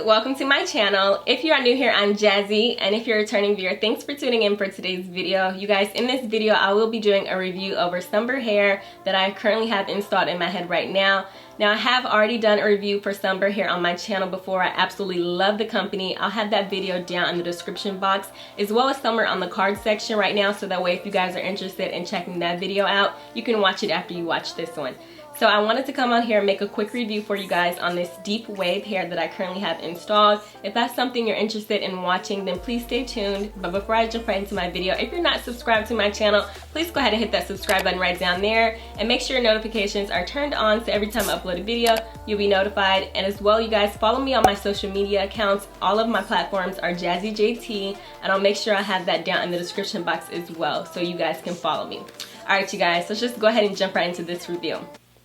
welcome to my channel. If you are new here, I'm Jazzy, and if you're a returning viewer, thanks for tuning in for today's video. You guys, in this video I will be doing a review over Sunber Hair that I currently have installed in my head right now. Now, I have already done a review for Sunber Hair on my channel before. I absolutely love the company. I'll have that video down in the description box, as well as somewhere on the card section right now, so that way if you guys are interested in checking that video out, you can watch it after you watch this one. So I wanted to come on here and make a quick review for you guys on this Deep Wave hair that I currently have installed. If that's something you're interested in watching, then please stay tuned. But before I jump right into my video, if you're not subscribed to my channel, please go ahead and hit that subscribe button right down there. And make sure your notifications are turned on so every time I upload a video, you'll be notified. And as well, you guys follow me on my social media accounts. All of my platforms are JazzyJT, and I'll make sure I have that down in the description box as well, so you guys can follow me. Alright you guys, let's just go ahead and jump right into this review.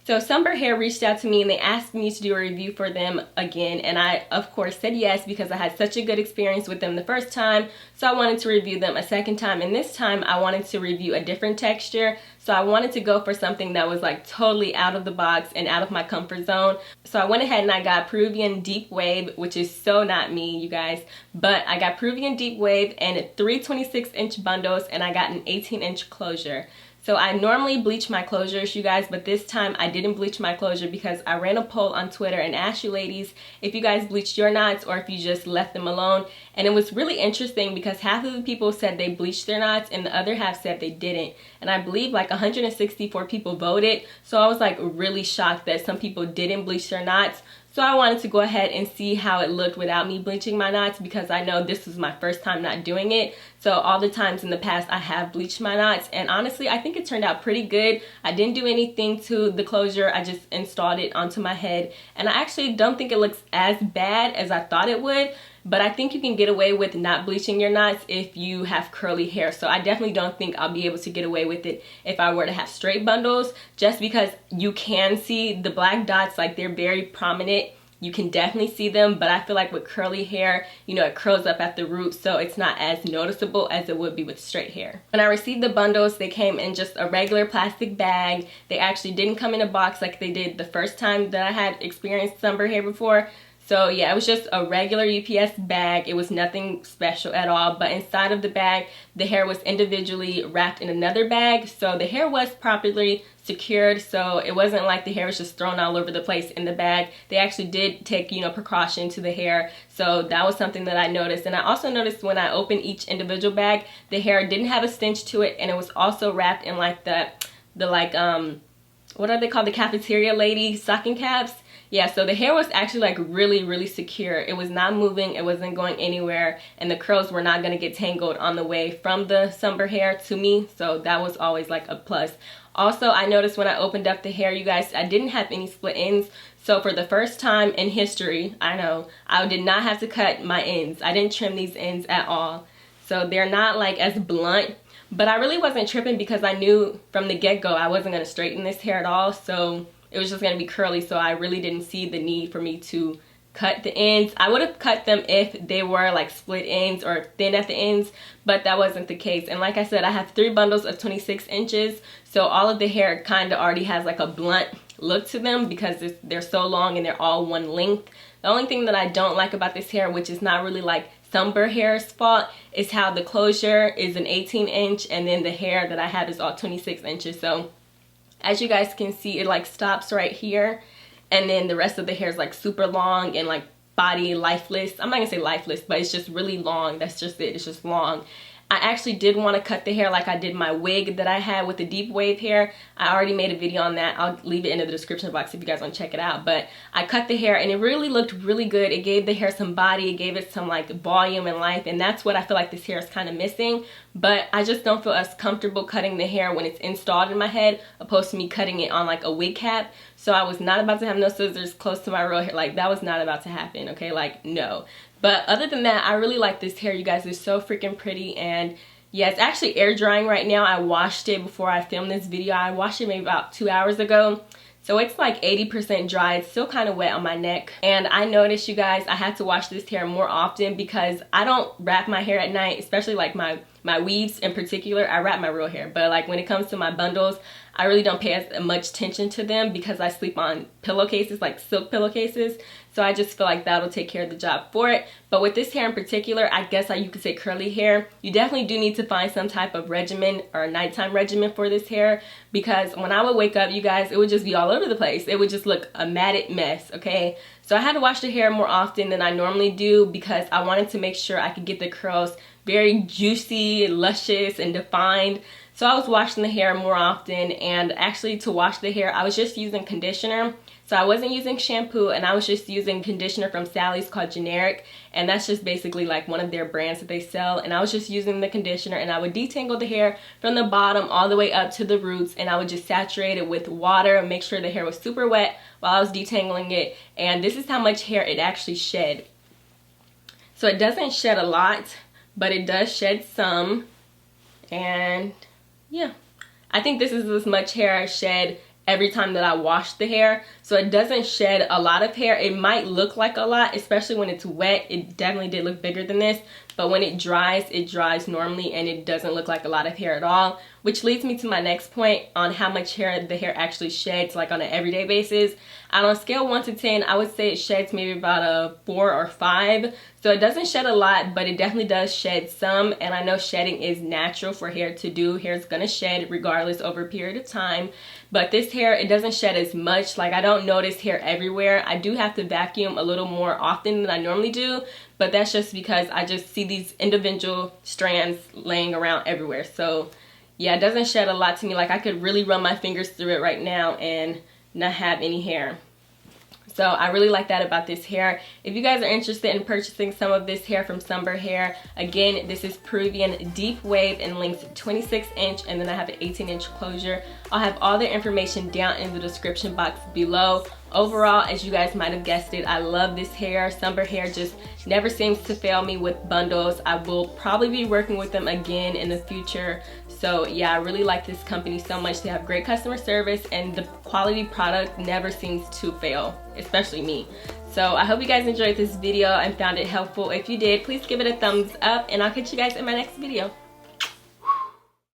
So Sunber Hair reached out to me and they asked me to do a review for them again, and I of course said yes because I had such a good experience with them the first time, so I wanted to review them a second time, and this time I wanted to review a different texture. So I wanted to go for something that was like totally out of the box and out of my comfort zone. So I went ahead and I got Peruvian Deep Wave, which is so not me, you guys, but I got Peruvian Deep Wave and 3 26-inch bundles, and I got an 18-inch closure. So I normally bleach my closures, you guys, but this time I didn't bleach my closure because I ran a poll on Twitter and asked you ladies if you guys bleached your knots or if you just left them alone. And it was really interesting because half of the people said they bleached their knots and the other half said they didn't. And I believe like 164 people voted. So I was like really shocked that some people didn't bleach their knots. So I wanted to go ahead and see how it looked without me bleaching my knots, because I know this was my first time not doing it. So all the times in the past I have bleached my knots, and honestly I think it turned out pretty good. I didn't do anything to the closure, I just installed it onto my head, and I actually don't think it looks as bad as I thought it would. But I think you can get away with not bleaching your knots if you have curly hair. So I definitely don't think I'll be able to get away with it if I were to have straight bundles, just because you can see the black dots, like they're very prominent. You can definitely see them, but I feel like with curly hair, you know, it curls up at the root, so it's not as noticeable as it would be with straight hair. When I received the bundles, they came in just a regular plastic bag. They actually didn't come in a box like they did the first time that I had experienced Sunber Hair before. So yeah, it was just a regular UPS bag. It was nothing special at all, but inside of the bag, the hair was individually wrapped in another bag. So the hair was properly secured, so it wasn't like the hair was just thrown all over the place in the bag. They actually did take, you know, precaution to the hair. So that was something that I noticed. And I also noticed when I opened each individual bag, the hair didn't have a stench to it, and it was also wrapped in like the what are they called? The cafeteria lady stocking caps. Yeah, so the hair was actually like really secure. It was not moving, it wasn't going anywhere, and the curls were not gonna get tangled on the way from the Sunber Hair to me, so that was always like a plus. Also, I noticed when I opened up the hair, you guys, I didn't have any split ends. So for the first time in history, I know, I did not have to cut my ends. I didn't trim these ends at all. So they're not like as blunt, but I really wasn't tripping because I knew from the get-go I wasn't gonna straighten this hair at all. So it was just going to be curly, so I really didn't see the need for me to cut the ends. I would have cut them if they were like split ends or thin at the ends, but that wasn't the case. And like I said, I have 3 bundles of 26 inches, so all of the hair kind of already has like a blunt look to them because they're so long and they're all one length. The only thing that I don't like about this hair, which is not really like Sunber Hair's fault, is how the closure is an 18-inch and then the hair that I have is all 26 inches. So as you guys can see, it like stops right here, and then the rest of the hair is like super long and like body lifeless. I'm not gonna say lifeless, but it's just really long. That's just it, it's just long. I actually did want to cut the hair like I did my wig that I had with the Deep Wave hair. I already made a video on that. I'll leave it in the description box if you guys want to check it out. But I cut the hair and it really looked really good. It gave the hair some body, it gave it some like volume and life, and that's what I feel like this hair is kind of missing. But I just don't feel as comfortable cutting the hair when it's installed in my head opposed to me cutting it on like a wig cap. So I was not about to have no scissors close to my real hair. Like that was not about to happen, okay? Like no. But other than that, I really like this hair, you guys. It's so freaking pretty, and yeah, it's actually air drying right now. I washed it before I filmed this video. I washed it maybe about 2 hours ago. So it's like 80% dry. It's still kind of wet on my neck. And I noticed, you guys, I had to wash this hair more often because I don't wrap my hair at night, especially like my weaves in particular. I wrap my real hair, but like when it comes to my bundles, I really don't pay as much attention to them because I sleep on pillowcases, like silk pillowcases. So I just feel like that'll take care of the job for it. But with this hair in particular, I guess you could say curly hair, you definitely do need to find some type of regimen or a nighttime regimen for this hair, because when I would wake up, you guys, it would just be all over the place. It would just look a matted mess, okay? So I had to wash the hair more often than I normally do because I wanted to make sure I could get the curls very juicy, luscious, and defined. So I was washing the hair more often, and actually to wash the hair, I was just using conditioner. So I wasn't using shampoo, and I was just using conditioner from Sally's called Generic, and that's just basically like one of their brands that they sell. And I was just using the conditioner, and I would detangle the hair from the bottom all the way up to the roots, and I would just saturate it with water and make sure the hair was super wet while I was detangling it. And this is how much hair it actually shed. So it doesn't shed a lot, but it does shed some. And yeah, I think this is as much hair I shed every time that I wash the hair. So it doesn't shed a lot of hair. It might look like a lot, especially when it's wet. It definitely did look bigger than this, but when it dries normally, and it doesn't look like a lot of hair at all, which leads me to my next point on how much hair the hair actually sheds, like on an everyday basis. On a scale 1 to 10, I would say it sheds maybe about a 4 or 5. So it doesn't shed a lot, but it definitely does shed some, and I know shedding is natural for hair to do. Hair is gonna shed regardless over a period of time, but this hair, it doesn't shed as much. Like, I don't notice hair everywhere. I do have to vacuum a little more often than I normally do, but that's just because I just see these individual strands laying around everywhere. So yeah, it doesn't shed a lot to me. Like, I could really run my fingers through it right now and not have any hair. So I really like that about this hair. If you guys are interested in purchasing some of this hair from Sunber Hair, again, this is Peruvian Deep Wave in length 26 inch, and then I have an 18-inch closure. I'll have all the information down in the description box below. Overall, as you guys might have guessed it, I love this hair. Sunber Hair just never seems to fail me with bundles. I will probably be working with them again in the future. So yeah, I really like this company so much. They have great customer service, and the quality product never seems to fail, especially me. So I hope you guys enjoyed this video and found it helpful. If you did, please give it a thumbs up, and I'll catch you guys in my next video.